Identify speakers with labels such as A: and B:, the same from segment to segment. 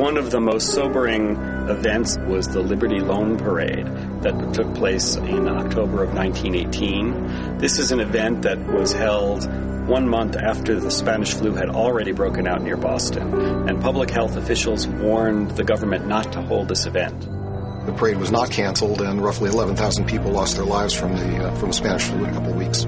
A: One of the most sobering events was the Liberty Loan Parade that took place in October of 1918. This is an event that was held 1 month after the Spanish flu had already broken out near Boston, and public health officials warned the government not to hold this event.
B: The parade was not canceled, and roughly 11,000 people lost their lives from the Spanish flu in a couple of weeks.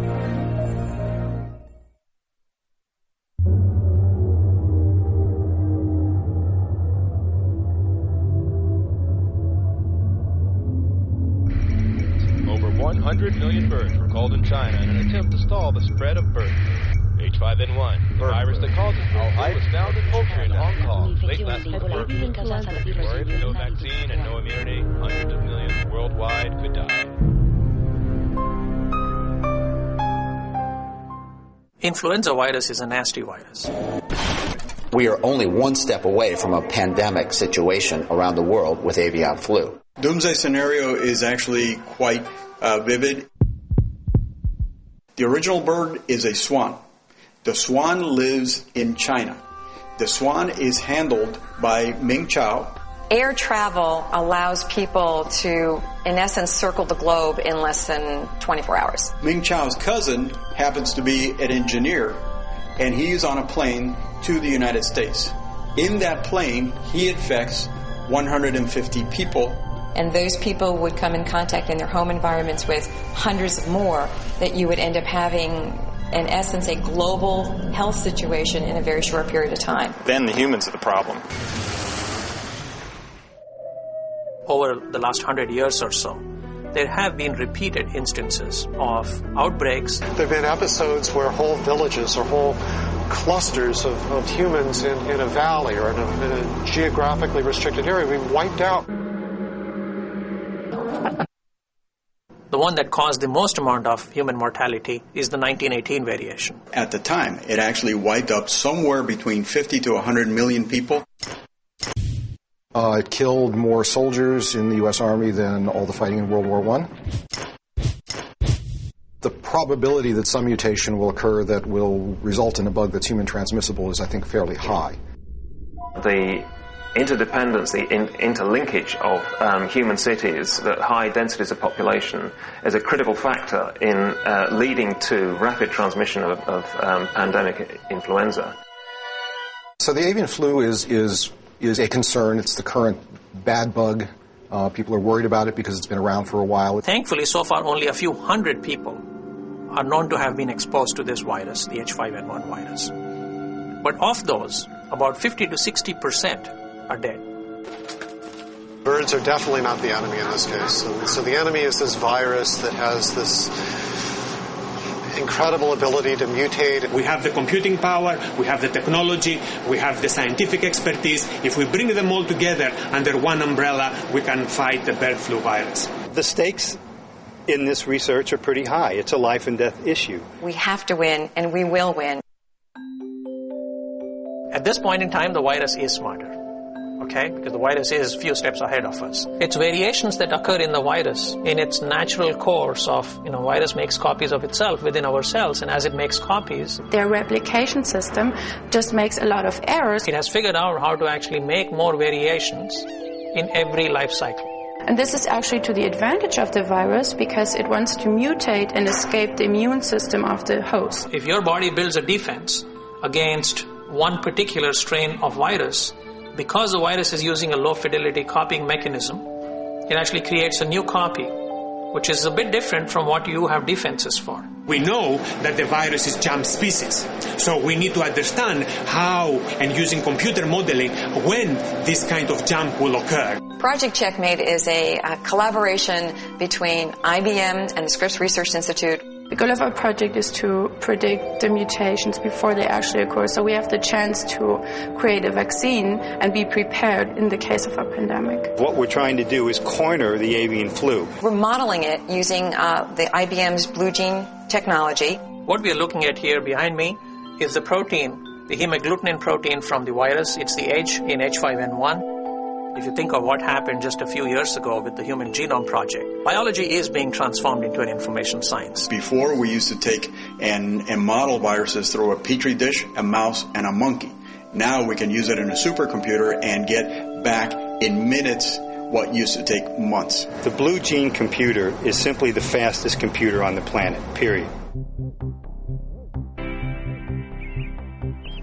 C: Over 100 million birds were culled in China in an attempt to stall the spread of bird flu. H5N1, the virus that causes bird flu, was found in poultry in Hong Kong late last month. Worried with no vaccine and no immunity, hundreds of millions worldwide could die.
D: Influenza virus is a nasty virus.
E: We are only one step away from a pandemic situation around the world with avian flu.
F: Doomsday scenario is actually quite vivid. The original bird is a swan. The swan lives in China. The swan is handled by Ming Chao.
G: Air travel allows people to, in essence, circle the globe in less than 24 hours.
F: Ming Chao's cousin happens to be an engineer, and he's on a plane to the United States. In that plane, he infects 150 people.
G: And those people would come in contact in their home environments with hundreds more, that you would end up having, in essence, a global health situation in a very short period of time.
H: Then the humans are the problem.
D: Over the last 100 years or so, there have been repeated instances of outbreaks.
I: There have been episodes where whole villages or whole clusters of humans in a valley or in a geographically restricted area have been wiped out.
D: The one that caused the most amount of human mortality is the 1918 variation.
F: At the time, it actually wiped up somewhere between 50 to 100 million people.
B: It killed more soldiers in the U.S. Army than all the fighting in World War I. The probability that some mutation will occur that will result in a bug that's human transmissible is, I think, fairly high.
J: The interdependence, the interlinkage of human cities, the high densities of population, is a critical factor in leading to rapid transmission of pandemic influenza.
B: So the avian flu is a concern. It's the current bad bug. People are worried about it because it's been around for a while.
D: Thankfully, so far, only a few hundred people are known to have been exposed to this virus, the H5N1 virus. But of those, about 50 to 60% are dead.
I: Birds are definitely not the enemy in this case. So the enemy is this virus that has this incredible ability to mutate.
K: We have the computing power, we have the technology, we have the scientific expertise. If we bring them all together under one umbrella, we can fight the bird flu virus.
L: The stakes in this research are pretty high. It's a life and death issue.
G: We have to win, and we will win.
D: At this point in time, the virus is smarter, okay? Because the virus is a few steps ahead of us. It's variations that occur in the virus in its natural course of, virus makes copies of itself within our cells, and as it makes copies,
M: their replication system just makes a lot of errors.
D: It has figured out how to actually make more variations in every life cycle.
M: And this is actually to the advantage of the virus because it wants to mutate and escape the immune system of the host.
D: If your body builds a defense against one particular strain of virus, because the virus is using a low-fidelity copying mechanism, it actually creates a new copy, which is a bit different from what you have defenses for.
K: We know that the virus is jump species, so we need to understand how, and using computer modeling, when this kind of jump will occur.
G: Project Checkmate is a collaboration between IBM and the Scripps Research Institute.
M: The goal of our project is to predict the mutations before they actually occur, so we have the chance to create a vaccine and be prepared in the case of a pandemic.
L: What we're trying to do is corner the avian flu.
G: We're modeling it using the IBM's Blue Gene technology.
D: What we are looking at here behind me is the protein, the hemagglutinin protein from the virus. It's the H in H5N1. If you think of what happened just a few years ago with the Human Genome Project, biology is being transformed into an information science.
F: Before, we used to take and model viruses through a petri dish, a mouse, and a monkey. Now we can use it in a supercomputer and get back in minutes what used to take months.
L: The blue gene computer is simply the fastest computer on the planet, period.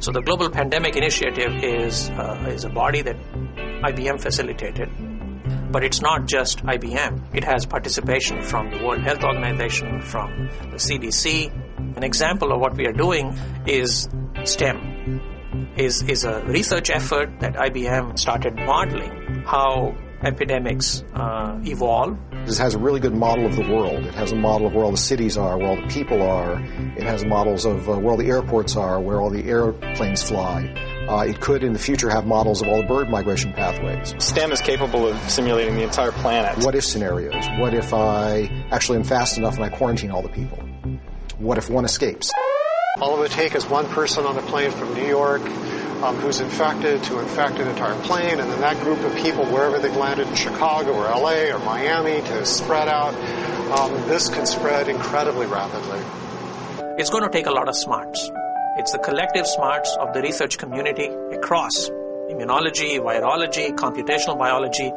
D: So the Global Pandemic Initiative is a body that IBM facilitated, but it's not just IBM. It has participation from the World Health Organization, from the CDC. An example of what we are doing is STEM, is a research effort that IBM started modeling how epidemics evolve.
B: It has a really good model of the world. It has a model of where all the cities are, where all the people are. It has models of where all the airports are, where all the airplanes fly. It could, in the future, have models of all the bird migration pathways.
H: STEM is capable of simulating the entire planet.
B: What if scenarios? What if I actually am fast enough and I quarantine all the people? What if one escapes?
I: All it would take is one person on the plane from New York who's infected to infect an entire plane, and then that group of people, wherever they've landed in Chicago or LA or Miami, to spread out. This can spread incredibly rapidly.
D: It's going to take a lot of smarts. It's the collective smarts of the research community across immunology, virology, computational biology.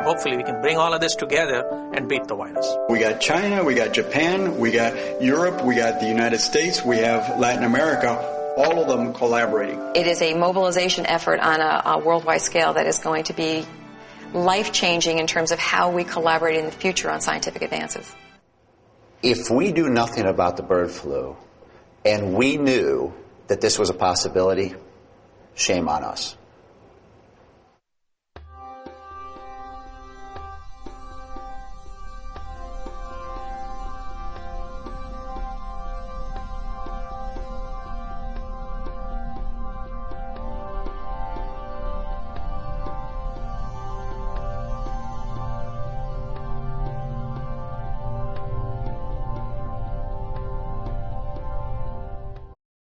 D: Hopefully we can bring all of this together and beat the virus.
F: We got China, we got Japan, we got Europe, we got the United States, we have Latin America, all of them collaborating.
G: It is a mobilization effort on a worldwide scale that is going to be life-changing in terms of how we collaborate in the future on scientific advances.
E: If we do nothing about the bird flu, and we knew that this was a possibility, shame on us.